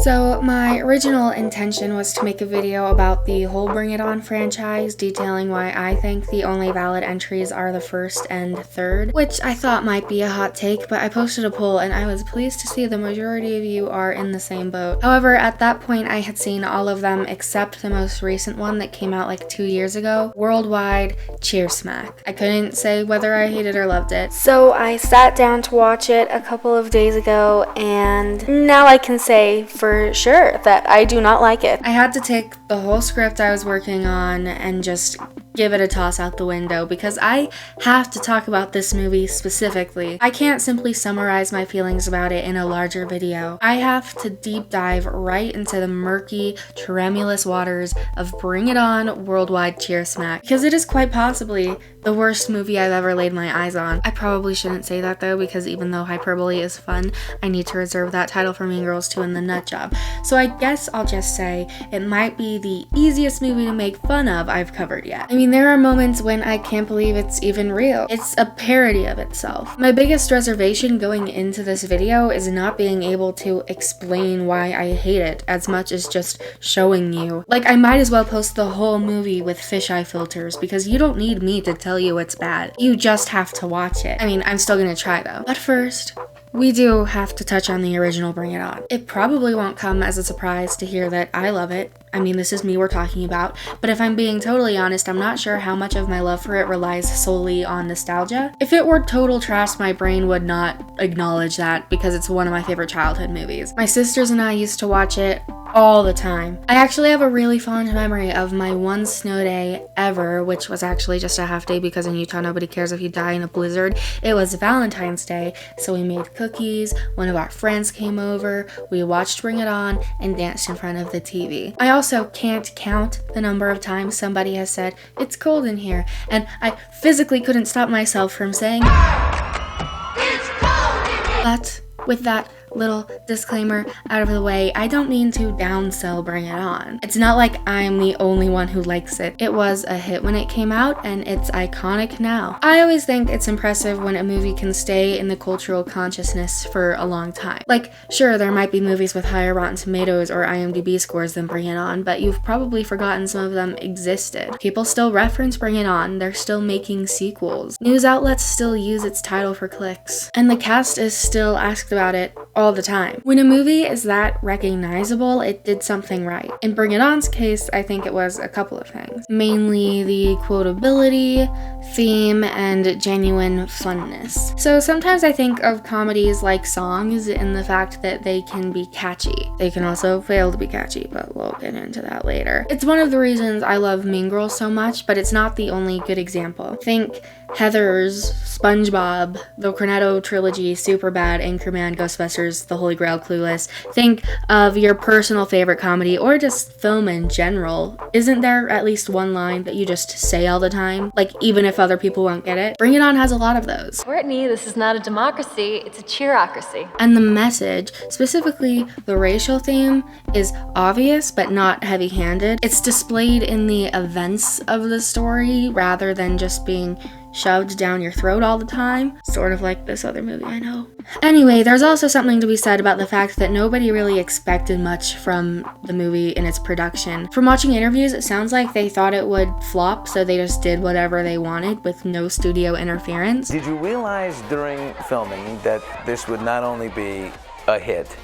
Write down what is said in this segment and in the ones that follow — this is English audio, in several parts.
So my original intention was to make a video about the whole Bring It On franchise, detailing why I think the only valid entries are the first and third, which I thought might be a hot take, but I posted a poll and I was pleased to see the majority of you are in the same boat. However, at that point I had seen all of them except the most recent one that came out like 2 years ago, Worldwide Cheer Smack. I couldn't say whether I hated or loved it. So I sat down to watch it a couple of days ago, and now I can say for sure that I do not like it. I had to take the whole script I was working on and just give it a toss out the window because I have to talk about this movie specifically. I can't simply summarize my feelings about it in a larger video. I have to deep dive right into the murky, tremulous waters of Bring It On Worldwide Cheer Smack, because it is quite possibly the worst movie I've ever laid my eyes on. I probably shouldn't say that though, because even though hyperbole is fun, I need to reserve that title for Mean Girls 2 and The Nut Job. So I guess I'll just say it might be the easiest movie to make fun of I've covered yet. I mean, there are moments when I can't believe it's even real. It's a parody of itself. My biggest reservation going into this video is not being able to explain why I hate it as much as just showing you. Like, I might as well post the whole movie with fisheye filters because you don't need me to tell you it's bad. You just have to watch it. I mean, I'm still gonna try though. But first, we do have to touch on the original Bring It On. It probably won't come as a surprise to hear that I love it. I mean, this is me we're talking about, but if I'm being totally honest, I'm not sure how much of my love for it relies solely on nostalgia. If it were total trash, my brain would not acknowledge that because it's one of my favorite childhood movies. My sisters and I used to watch it all the time. I actually have a really fond memory of my one snow day ever, which was actually just a half day because in Utah nobody cares if you die in a blizzard. It was Valentine's Day, so we made cookies, one of our friends came over, we watched Bring It On, and danced in front of the TV. I also can't count the number of times somebody has said, "It's cold in here," and I physically couldn't stop myself from saying, "It's cold in here." But with that little disclaimer out of the way, I don't mean to downsell Bring It On. It's not like I'm the only one who likes it. It was a hit when it came out, and it's iconic now. I always think it's impressive when a movie can stay in the cultural consciousness for a long time. Like, sure, there might be movies with higher Rotten Tomatoes or IMDb scores than Bring It On, but you've probably forgotten some of them existed. People still reference Bring It On, they're still making sequels. News outlets still use its title for clicks, and the cast is still asked about it all the time. When a movie is that recognizable, it did something right. In Bring It On's case, I think it was a couple of things. Mainly the quotability, theme, and genuine funness. So sometimes I think of comedies like songs in the fact that they can be catchy. They can also fail to be catchy, but we'll get into that later. It's one of the reasons I love Mean Girls so much, but it's not the only good example. Think Heathers, SpongeBob, the Cornetto trilogy, Superbad, Anchorman, Ghostbusters, The Holy Grail, Clueless. Think of your personal favorite comedy or just film in general. Isn't there at least one line that you just say all the time? Like, even if other people won't get it? Bring It On has a lot of those. Brittany, this is not a democracy, it's a cheerocracy. And the message, specifically the racial theme, is obvious but not heavy-handed. It's displayed in the events of the story rather than just being shoved down your throat all the time. Sort of like this other movie, I know. Anyway, there's also something to be said about the fact that nobody really expected much from the movie in its production. From watching interviews, it sounds like they thought it would flop, so they just did whatever they wanted with no studio interference. Did you realize during filming that this would not only be a hit,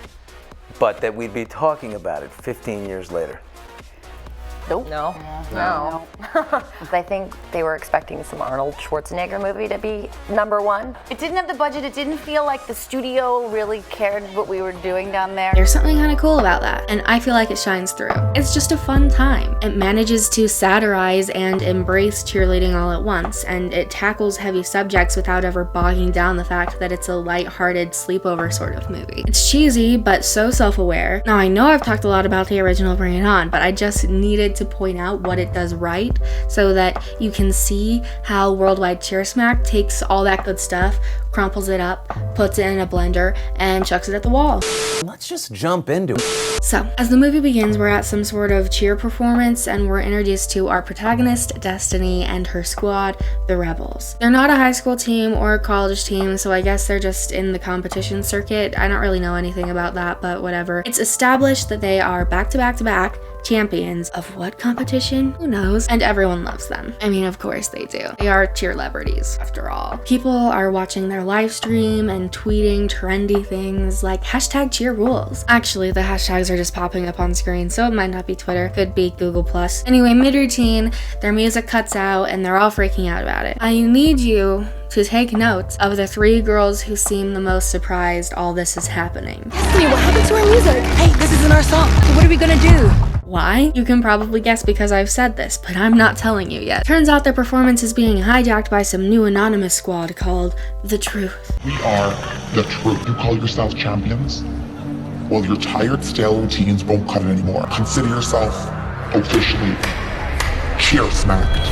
but that we'd be talking about it 15 years later? Nope. No. I think they were expecting some Arnold Schwarzenegger movie to be #1. It didn't have the budget. It didn't feel like the studio really cared what we were doing down there. There's something kind of cool about that, and I feel like it shines through. It's just a fun time. It manages to satirize and embrace cheerleading all at once, and it tackles heavy subjects without ever bogging down the fact that it's a light-hearted sleepover sort of movie. It's cheesy, but so self-aware. Now, I know I've talked a lot about the original Bring It On, but I just needed to point out what it does right so that you can see how Worldwide Cheer Smack takes all that good stuff, crumples it up, puts it in a blender, and chucks it at the wall. Let's just jump into it. So, as the movie begins, we're at some sort of cheer performance, and we're introduced to our protagonist, Destiny, and her squad, the Rebels. They're not a high school team or a college team, so I guess they're just in the competition circuit. I don't really know anything about that, but whatever. It's established that they are back-to-back-to-back champions of what competition? Who knows? And everyone loves them. I mean, of course they do. They are cheer celebrities, after all. People are watching their live stream and tweeting trendy things like hashtag cheer rules. Actually, the hashtags are just popping up on screen, so it might not be Twitter. Could be Google+. Anyway, mid-routine, their music cuts out and they're all freaking out about it. I need you to take notes of the 3 girls who seem the most surprised all this is happening. Destiny, what happened to our music? Hey, this isn't our song. So what are we gonna do? Why? You can probably guess because I've said this, but I'm not telling you yet. Turns out their performance is being hijacked by some new anonymous squad called The Truth. We are The Truth. You call yourselves champions? Well, your tired, stale routines won't cut it anymore. Consider yourself officially cheer smacked.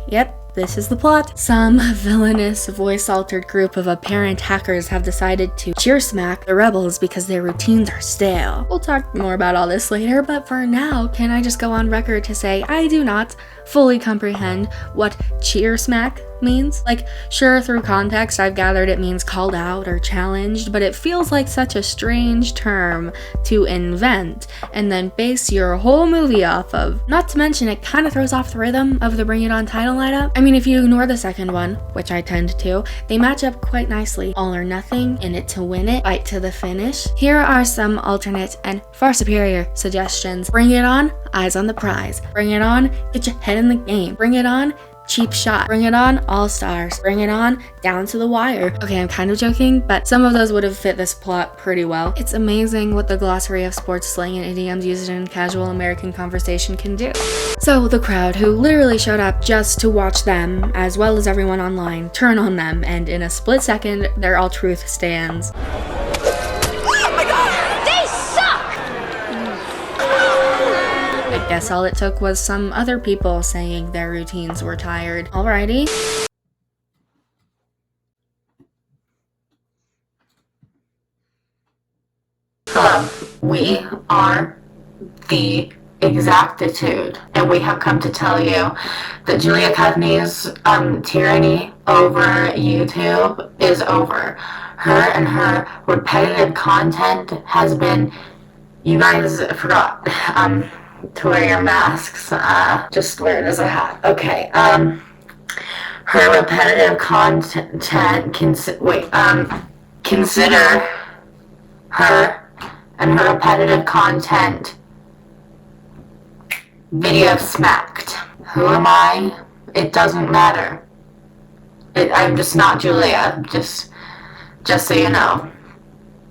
Yep, this is the plot. Some villainous, voice-altered group of apparent hackers have decided to cheer smack the Rebels because their routines are stale. We'll talk more about all this later, but for now, can I just go on record to say I do not fully comprehend what cheer smack means? Like, sure, through context, I've gathered it means called out or challenged, but it feels like such a strange term to invent and then base your whole movie off of. Not to mention, it kind of throws off the rhythm of the Bring It On title lineup. I mean, if you ignore the second one, which I tend to, they match up quite nicely. All or nothing, in it to win it, fight to the finish. Here are some alternate and far superior suggestions. Bring It On, eyes on the prize. Bring It On, get your head in the game. Bring It On, cheap shot. Bring It On, all stars. Bring It On, down to the wire. Okay, I'm kind of joking, but some of those would have fit this plot pretty well. It's amazing what the glossary of sports slang and idioms used in casual American conversation can do. So the crowd, who literally showed up just to watch them, as well as everyone online, turn on them, and in a split second, they're all truth stands. I guess all it took was some other people saying their routines were tired. Alrighty. We are the exactitude, and we have come to tell you that Julia Cudney's tyranny over YouTube is over. Her and her repetitive content has been, you guys forgot to wear your masks, just wear it as a hat. Okay, her repetitive content, consider her and her repetitive content video smacked. Who am I? It doesn't matter. I'm just not Julia, just so you know.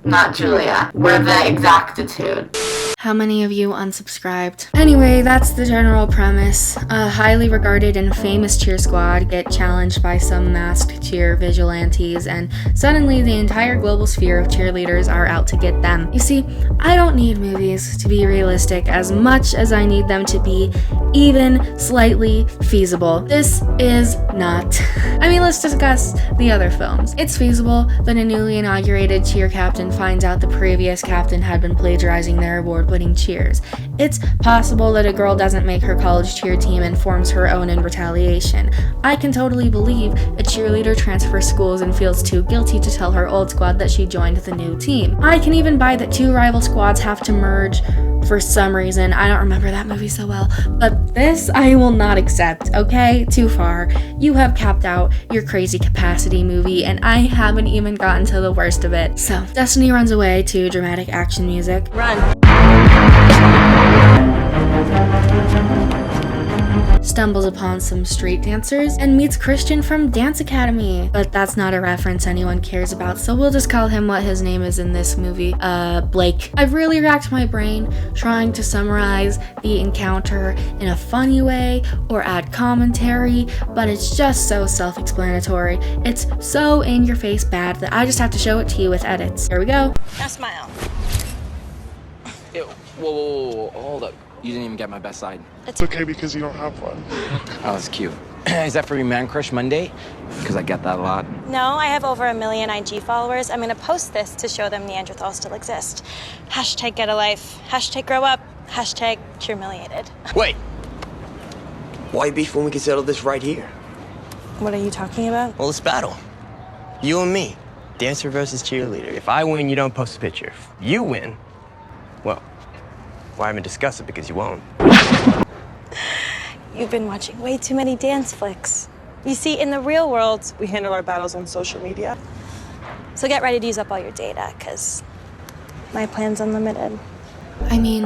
Not Julia. We're the exactitude. How many of you unsubscribed? Anyway, that's the general premise. A highly regarded and famous cheer squad get challenged by some masked cheer vigilantes, and suddenly the entire global sphere of cheerleaders are out to get them. You see, I don't need movies to be realistic as much as I need them to be even slightly feasible. This is not. I mean, let's discuss the other films. It's feasible that a newly inaugurated cheer captain finds out the previous captain had been plagiarizing their award-winning cheers. It's possible that a girl doesn't make her college cheer team and forms her own in retaliation. I can totally believe a cheerleader transfers schools and feels too guilty to tell her old squad that she joined the new team. I can even buy that 2 rival squads have to merge for some reason. I don't remember that movie so well, but this I will not accept, okay? Too far. You have capped out your crazy capacity movie, and I haven't even gotten to the worst of it. So, Destiny runs away to dramatic action music. Run. Stumbles upon some street dancers, and meets Christian from Dance Academy. But that's not a reference anyone cares about, so we'll just call him what his name is in this movie, Blake. I've really racked my brain trying to summarize the encounter in a funny way or add commentary, but it's just so self-explanatory. It's so in-your-face bad that I just have to show it to you with edits. Here we go. Now smile. Whoa, hold up. You didn't even get my best side. It's okay because you don't have one. Oh, that's cute. Is that for your Man Crush Monday? Because I get that a lot. No, I have over 1 million IG followers. I'm gonna post this to show them Neanderthals still exist. Hashtag get a life. Hashtag grow up. Hashtag humiliated. Wait. Why beef when we can settle this right here? What are you talking about? Well, let's battle. You and me. Dancer versus cheerleader. If I win, you don't post a picture. If you win, well, why even discuss it because you won't. You've been watching way too many dance flicks. You see, in the real world, we handle our battles on social media. So get ready to use up all your data, because my plan's unlimited. I mean,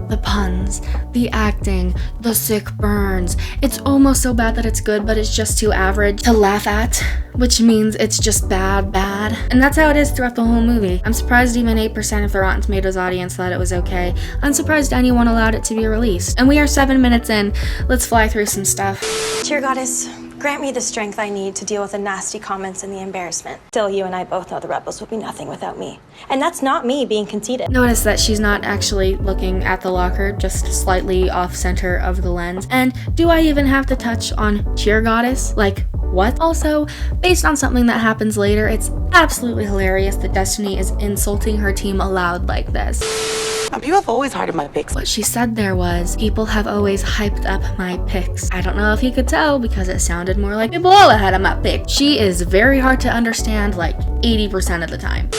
the puns, the acting, the sick burns. It's almost so bad that it's good, but it's just too average to laugh at, which means it's just bad. And that's how it is throughout the whole movie. I'm surprised even 8% of the Rotten Tomatoes audience thought it was okay. I'm surprised anyone allowed it to be released. And we are 7 minutes in. Let's fly through some stuff. Dear Goddess, grant me the strength I need to deal with the nasty comments and the embarrassment. Still, you and I both know the rebels would be nothing without me. And that's not me being conceited. Notice that she's not actually looking at the locker, just slightly off center of the lens. And do I even have to touch on Cheer Goddess? Like, what? Also, based on something that happens later, it's absolutely hilarious that Destiny is insulting her team aloud like this. People have always hearted my pics. What she said there was, people have always hyped up my pics. I don't know if you could tell because it sounded more like people all ahead of my pics. She is very hard to understand like 80% of the time.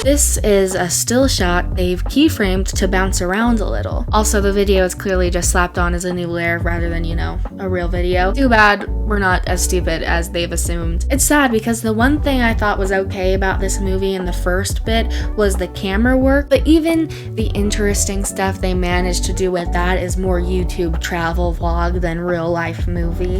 This is a still shot they've keyframed to bounce around a little. Also, the video is clearly just slapped on as a new layer rather than, you know, a real video. Too bad we're not as stupid as they've assumed. It's sad because the one thing I thought was okay about this movie in the first bit was the camera work, but even the interesting stuff they managed to do with that is more YouTube travel vlog than real life movie.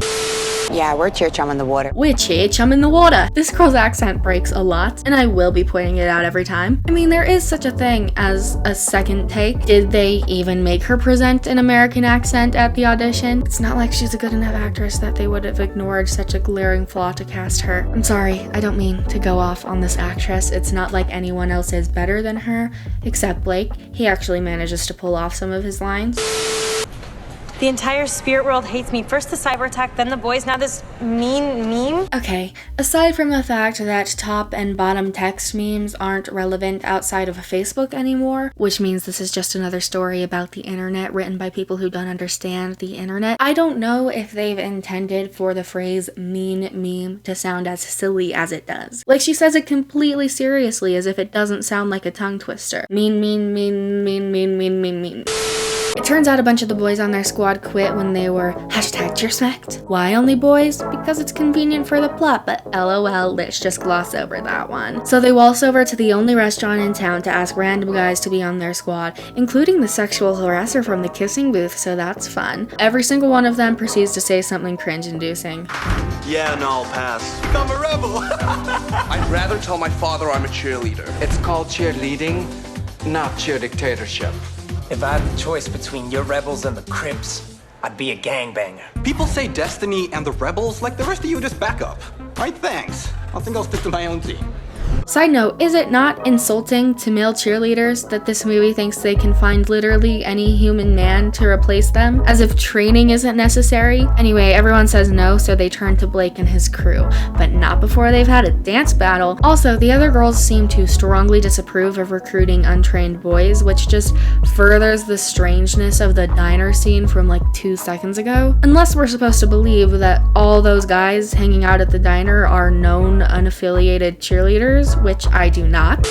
Yeah, we're cheer chum in the water. We're cheer chum in the water. This girl's accent breaks a lot, and I will be pointing it out every time. I mean, there is such a thing as a second take. Did they even make her present an American accent at the audition? It's not like she's a good enough actress that they would have ignored such a glaring flaw to cast her. I'm sorry, I don't mean to go off on this actress. It's not like anyone else is better than her, except Blake. He actually manages to pull off some of his lines. The entire spirit world hates me. First the cyber attack, then the boys, now this mean meme. Okay, aside from the fact that top and bottom text memes aren't relevant outside of Facebook anymore, which means this is just another story about the internet written by people who don't understand the internet, I don't know if they've intended for the phrase mean meme to sound as silly as it does. Like, she says it completely seriously as if it doesn't sound like a tongue twister. Mean. It turns out a bunch of the boys on their squad quit when they were #cheersmacked. Why only boys? Because it's convenient for the plot, but LOL, let's just gloss over that one. So they waltz over to the only restaurant in town to ask random guys to be on their squad, including the sexual harasser from the kissing booth, so that's fun. Every single one of them proceeds to say something cringe-inducing. Yeah, no, I'll pass. I'm a rebel. I'd rather tell my father I'm a cheerleader. It's called cheerleading, not cheer dictatorship. If I had the choice between your rebels and the Crips, I'd be a gangbanger. People say Destiny and the Rebels like the rest of you just back up. Alright, thanks. I think I'll stick to my own team. Side note, is it not insulting to male cheerleaders that this movie thinks they can find literally any human man to replace them, as if training isn't necessary? Anyway, everyone says no, so they turn to Blake and his crew, but not before they've had a dance battle. Also, the other girls seem to strongly disapprove of recruiting untrained boys, which just furthers the strangeness of the diner scene from like 2 seconds ago. Unless we're supposed to believe that all those guys hanging out at the diner are known unaffiliated cheerleaders, which I do not.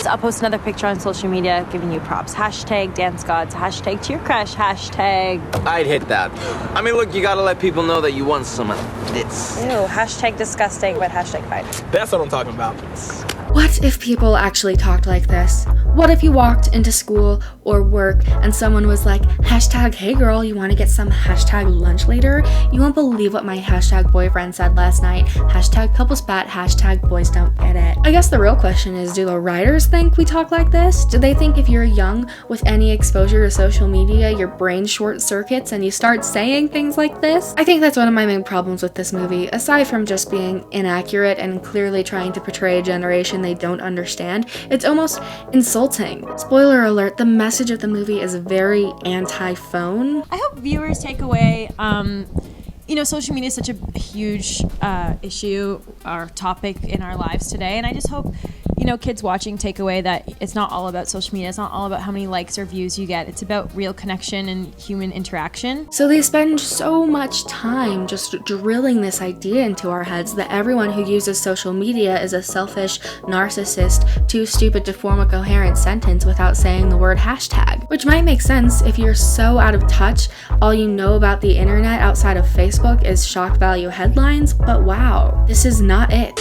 I'll post another picture on social media giving you props. Hashtag dance gods, hashtag cheer crush, hashtag... I'd hit that. I mean, look, you gotta let people know that you want some of this. Ew, hashtag disgusting, but hashtag fine. That's what I'm talking about. What if people actually talked like this? What if you walked into school or work and someone was like, hashtag hey girl, you want to get some hashtag lunch later? You won't believe what my hashtag boyfriend said last night. Hashtag couple spat, hashtag boys don't get it. I guess the real question is, do the writers think we talk like this? Do they think if you're young with any exposure to social media, your brain short circuits and you start saying things like this? I think that's one of my main problems with this movie, aside from just being inaccurate and clearly trying to portray a generation they don't understand. It's almost insulting. Spoiler alert, the message of the movie is very anti-phone. I hope viewers take away, you know, social media is such a huge issue or topic in our lives today, and I just hope, you know, kids watching take away that it's not all about social media. It's not all about how many likes or views you get. It's about real connection and human interaction. So they spend so much time just drilling this idea into our heads that everyone who uses social media is a selfish narcissist, too stupid to form a coherent sentence without saying the word hashtag. Which might make sense if you're so out of touch, all you know about the internet outside of Facebook is shock value headlines, but wow, this is not it.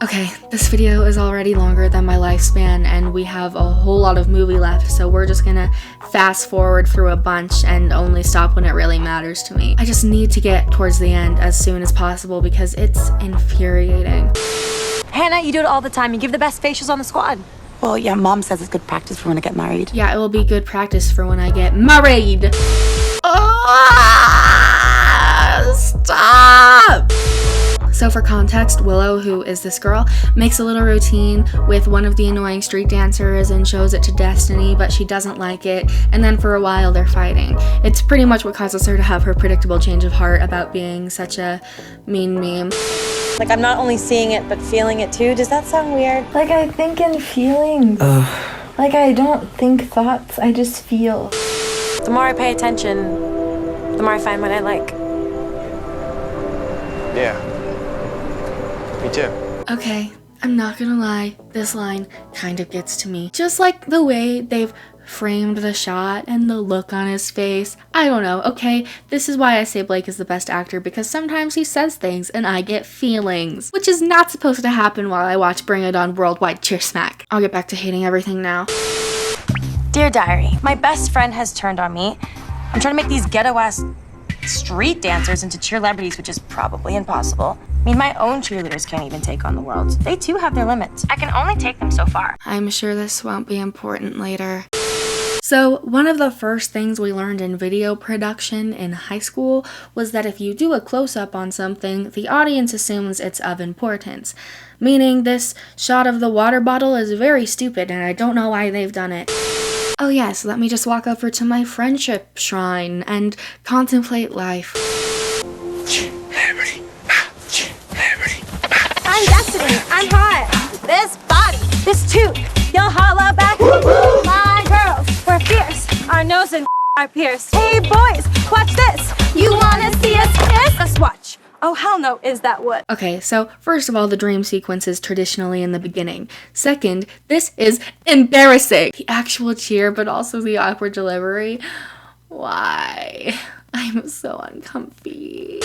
Okay, this video is already longer than my lifespan and we have a whole lot of movie left, so we're just gonna fast forward through a bunch and only stop when it really matters to me. I just need to get towards the end as soon as possible because it's infuriating. Hannah, you do it all the time. You give the best facials on the squad. Well, yeah, Mom says it's good practice for when I get married. Yeah, it will be good practice for when I get married. Stop! So for context, Willow, who is this girl, makes a little routine with one of the annoying street dancers and shows it to Destiny, but she doesn't like it, and then for a while they're fighting. It's pretty much what causes her to have her predictable change of heart about being such a mean meme. Like, I'm not only seeing it, but feeling it too. Does that sound weird? Like, I think in feelings. Like, I don't think thoughts, I just feel. The more I pay attention, the more I find what I like. Yeah. Me too. Okay, I'm not gonna lie, this line kind of gets to me. Just like the way they've framed the shot and the look on his face. I don't know, okay? This is why I say Blake is the best actor, because sometimes he says things and I get feelings, which is not supposed to happen while I watch Bring It On Worldwide Cheer Smack. I'll get back to hating everything now. Dear Diary, my best friend has turned on me. I'm trying to make these ghetto-ass street dancers into cheerlebrities, which is probably impossible. I mean, my own cheerleaders can't even take on the world. They too have their limits. I can only take them so far. I'm sure this won't be important later. So one of the first things we learned in video production in high school was that if you do a close-up on something, the audience assumes it's of importance. Meaning this shot of the water bottle is very stupid and I don't know why they've done it. Oh yes, let me just walk over to my friendship shrine and contemplate life. I'm Destiny. I'm hot. This body, this tooth. Y'all holla back. My girls, we're fierce. Our nose and are pierced. Hey boys, watch this. You wanna see us kiss? Let's watch. Oh hell no, is that what? Okay, so first of all, the dream sequence is traditionally in the beginning. Second, this is embarrassing. The actual cheer, but also the awkward delivery. Why? I'm so uncomfy.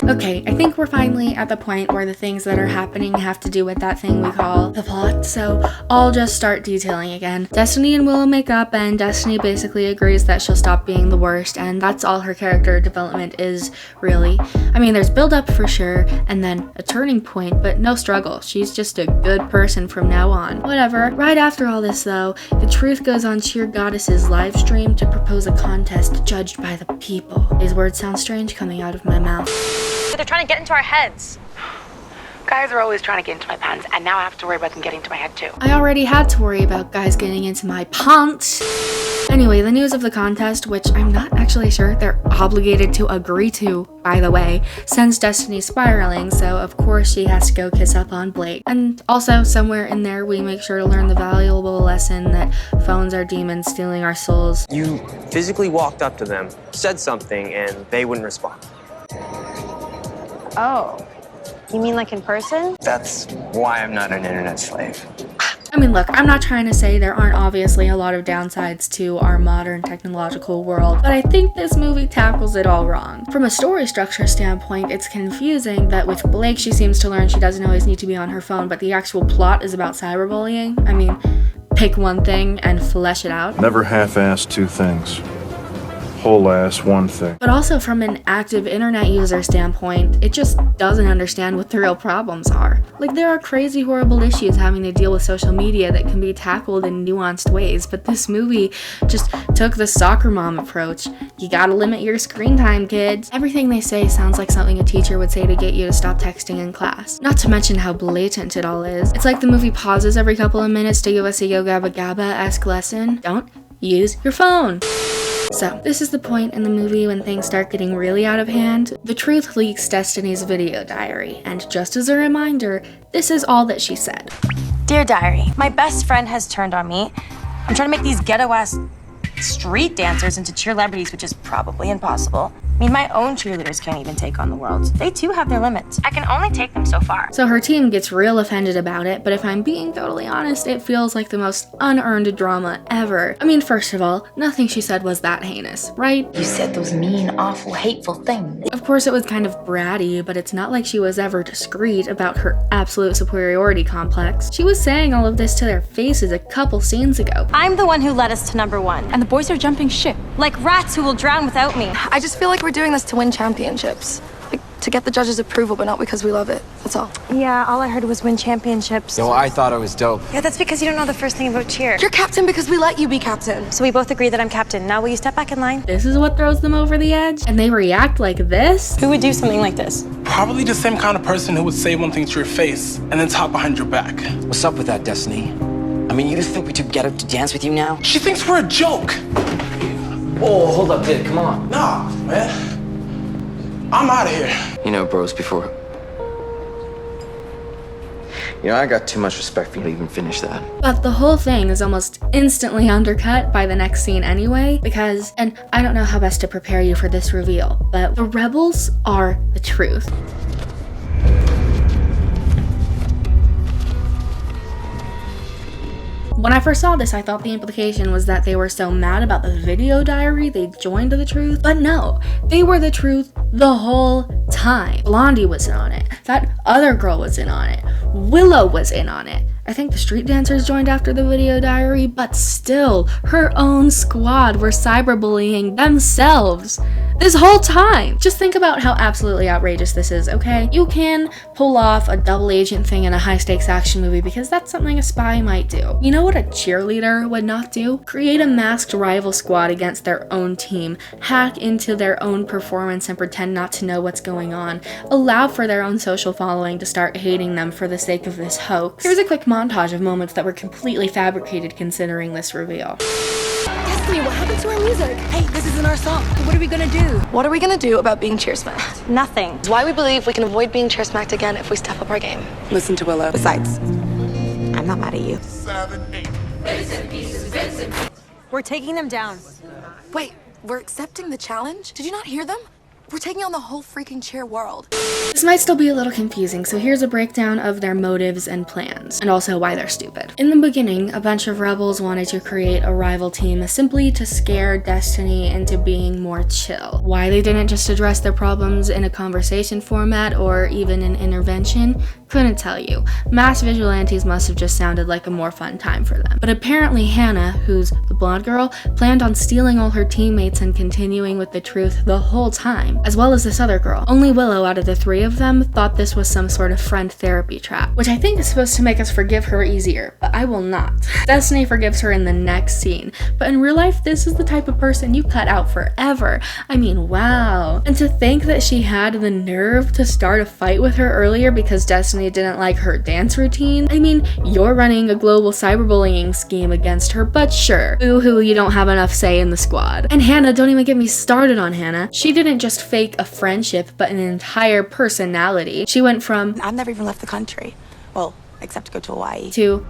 Okay, I think we're finally at the point where the things that are happening have to do with that thing we call the plot, so I'll just start detailing again. Destiny and Willow make up, and Destiny basically agrees that she'll stop being the worst, and that's all her character development is, really. I mean, there's build-up for sure, and then a turning point, but no struggle. She's just a good person from now on. Whatever. Right after all this, though, the truth goes on Cheer Goddess's live stream to propose a contest judged by the people. These words sound strange coming out of my mouth. They're trying to get into our heads. Guys are always trying to get into my pants, and now I have to worry about them getting into my head too. I already had to worry about guys getting into my pants. Anyway, the news of the contest, which I'm not actually sure they're obligated to agree to, by the way, sends Destiny spiraling, so of course she has to go kiss up on Blake. And also, somewhere in there, we make sure to learn the valuable lesson that phones are demons stealing our souls. You physically walked up to them, said something, and they wouldn't respond. Oh, you mean like in person? That's why I'm not an internet slave. I mean, look, I'm not trying to say there aren't obviously a lot of downsides to our modern technological world, but I think this movie tackles it all wrong. From a story structure standpoint, it's confusing that with Blake, she seems to learn she doesn't always need to be on her phone, but the actual plot is about cyberbullying. I mean, pick one thing and flesh it out. Never half-ass two things. whole ass one thing. But also from an active internet user standpoint, it just doesn't understand what the real problems are. Like, there are crazy, horrible issues having to deal with social media that can be tackled in nuanced ways, but this movie just took the soccer mom approach. You gotta limit your screen time, kids. Everything they say sounds like something a teacher would say to get you to stop texting in class. Not to mention how blatant it all is. It's like the movie pauses every couple of minutes to give us a Yo Gabba Gabba-esque lesson. Don't use your phone. So, this is the point in the movie when things start getting really out of hand. The truth leaks Destiny's video diary, and just as a reminder, this is all that she said. Dear Diary, my best friend has turned on me. I'm trying to make these ghetto-ass street dancers into cheerlebrities, which is probably impossible. I mean, my own cheerleaders can't even take on the world. They too have their limits. I can only take them so far. So her team gets real offended about it, but if I'm being totally honest, it feels like the most unearned drama ever. I mean, first of all, nothing she said was that heinous, right? You said those mean, awful, hateful things. Of course it was kind of bratty, but it's not like she was ever discreet about her absolute superiority complex. She was saying all of this to their faces a couple scenes ago. I'm the one who led us to #1. And the boys are jumping ship. Like rats who will drown without me. I just feel like we're doing this to win championships. Like, to get the judges' approval, but not because we love it. That's all. Yeah, all I heard was win championships. Yo, I thought it was dope. Yeah, that's because you don't know the first thing about cheer. You're captain because we let you be captain. So we both agree that I'm captain. Now will you step back in line? This is what throws them over the edge? And they react like this? Who would do something like this? Probably the same kind of person who would say one thing to your face and then talk behind your back. What's up with that, Destiny? I mean, you think we should get up to dance with you now? She thinks we're a joke. Oh, hold up, kid, come on. Nah, man. I'm out of here. You know, bros, before... You know, I got too much respect for you to even finish that. But the whole thing is almost instantly undercut by the next scene anyway, because, and I don't know how best to prepare you for this reveal, but the rebels are the truth. When I first saw this, I thought the implication was that they were so mad about the video diary they joined the truth, but no, they were the truth the whole time. Blondie was in on it, that other girl was in on it, Willow was in on it. I think the street dancers joined after the video diary, but still, her own squad were cyberbullying themselves this whole time. Just think about how absolutely outrageous this is, okay? You can pull off a double agent thing in a high-stakes action movie because that's something a spy might do. You know what a cheerleader would not do? Create a masked rival squad against their own team, hack into their own performance and pretend not to know what's going on, allow for their own social following to start hating them for the sake of this hoax. Here's a quick montage of moments that were completely fabricated considering this reveal. Destiny, what happened to our music? Hey, this isn't our song. What are we gonna do? What are we gonna do about being cheer smacked? Nothing. It's why we believe we can avoid being cheer smacked again if we step up our game. Listen to Willow. Besides, I'm not mad at you. 7, 8. We're taking them down. Wait, we're accepting the challenge? Did you not hear them? We're taking on the whole freaking cheer world. This might still be a little confusing, so here's a breakdown of their motives and plans, and also why they're stupid. In the beginning, a bunch of rebels wanted to create a rival team simply to scare Destiny into being more chill. Why they didn't just address their problems in a conversation format or even an intervention, couldn't tell you. Mass vigilantes must have just sounded like a more fun time for them. But apparently Hannah, who's the blonde girl, planned on stealing all her teammates and continuing with the truth the whole time, as well as this other girl. Only Willow out of the three of them thought this was some sort of friend therapy trap, which I think is supposed to make us forgive her easier, but I will not. Destiny forgives her in the next scene, but in real life, this is the type of person you cut out forever. I mean, wow. And to think that she had the nerve to start a fight with her earlier because Destiny didn't like her dance routine. I mean, you're running a global cyberbullying scheme against her, but sure. Boo-hoo, you don't have enough say in the squad. And Hannah, don't even get me started on Hannah. She didn't just fake a friendship, but an entire personality. She went from, I've never even left the country. Well, except to go to Hawaii. To,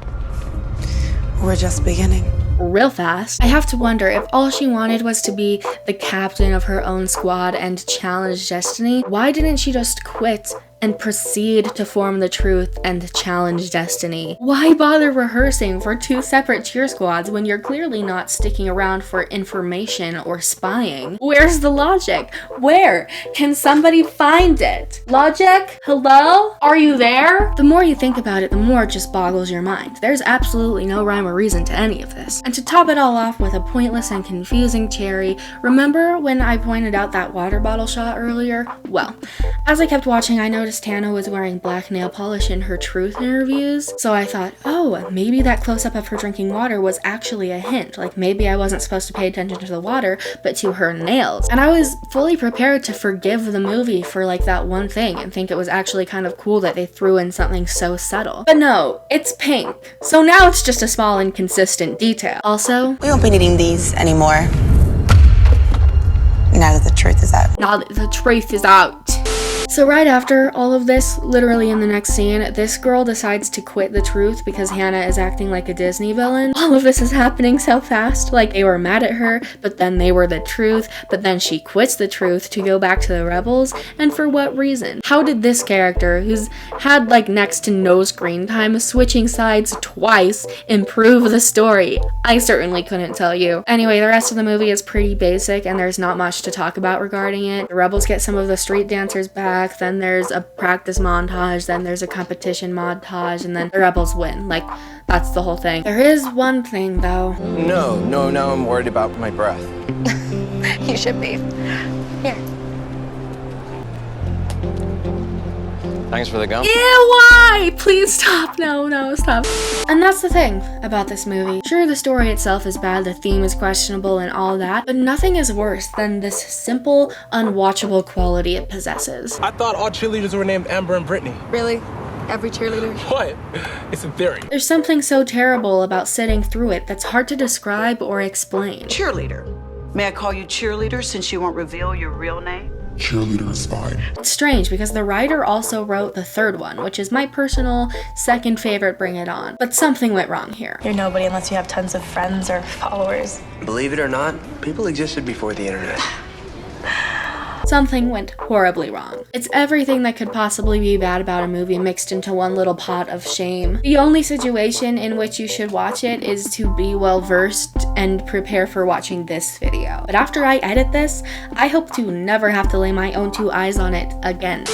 we're just beginning. Real fast. I have to wonder if all she wanted was to be the captain of her own squad and challenge Destiny, why didn't she just quit and proceed to form the truth and challenge destiny. Why bother rehearsing for 2 separate cheer squads when you're clearly not sticking around for information or spying? Where's the logic? Where? Can somebody find it? Logic? Hello? Are you there? The more you think about it, the more it just boggles your mind. There's absolutely no rhyme or reason to any of this. And to top it all off with a pointless and confusing cherry, remember when I pointed out that water bottle shot earlier? Well, as I kept watching, I noticed Tana was wearing black nail polish in her truth interviews, so I thought, oh, maybe that close-up of her drinking water was actually a hint. Like, maybe I wasn't supposed to pay attention to the water, but to her nails. And I was fully prepared to forgive the movie for like that one thing and think it was actually kind of cool that they threw in something so subtle. But no, it's pink. So now it's just a small inconsistent detail. Also, We won't be needing these anymore. Now that the truth is out. now that the truth is out. So right after all of this, literally in the next scene, this girl decides to quit the truth because Hannah is acting like a Disney villain. All of this is happening so fast. Like, they were mad at her, but then they were the truth, but then she quits the truth to go back to the rebels, and for what reason? How did this character, who's had like next to no screen time, switching sides twice, improve the story? I certainly couldn't tell you. Anyway, the rest of the movie is pretty basic, and there's not much to talk about regarding it. The rebels get some of the street dancers back, then there's a practice montage, then there's a competition montage, and then the rebels win. Like, that's the whole thing. There is one thing though. No, now I'm worried about my breath. You should be. Here. Thanks for the gum. Ew, why? Please stop. No, stop. And that's the thing about this movie. Sure, the story itself is bad, the theme is questionable and all that, but nothing is worse than this simple, unwatchable quality it possesses. I thought all cheerleaders were named Amber and Brittany. Really? Every cheerleader? What? It's a theory. There's something so terrible about sitting through it that's hard to describe or explain. Cheerleader. May I call you cheerleader since you won't reveal your real name? Cheerleader is fine. It's strange because the writer also wrote the third one, which is my personal second favorite Bring It On. But something went wrong here. You're nobody unless you have tons of friends or followers. Believe it or not, people existed before the internet. Something went horribly wrong. It's everything that could possibly be bad about a movie mixed into one little pot of shame. The only situation in which you should watch it is to be well versed and prepare for watching this video. But after I edit this, I hope to never have to lay my own 2 eyes on it again.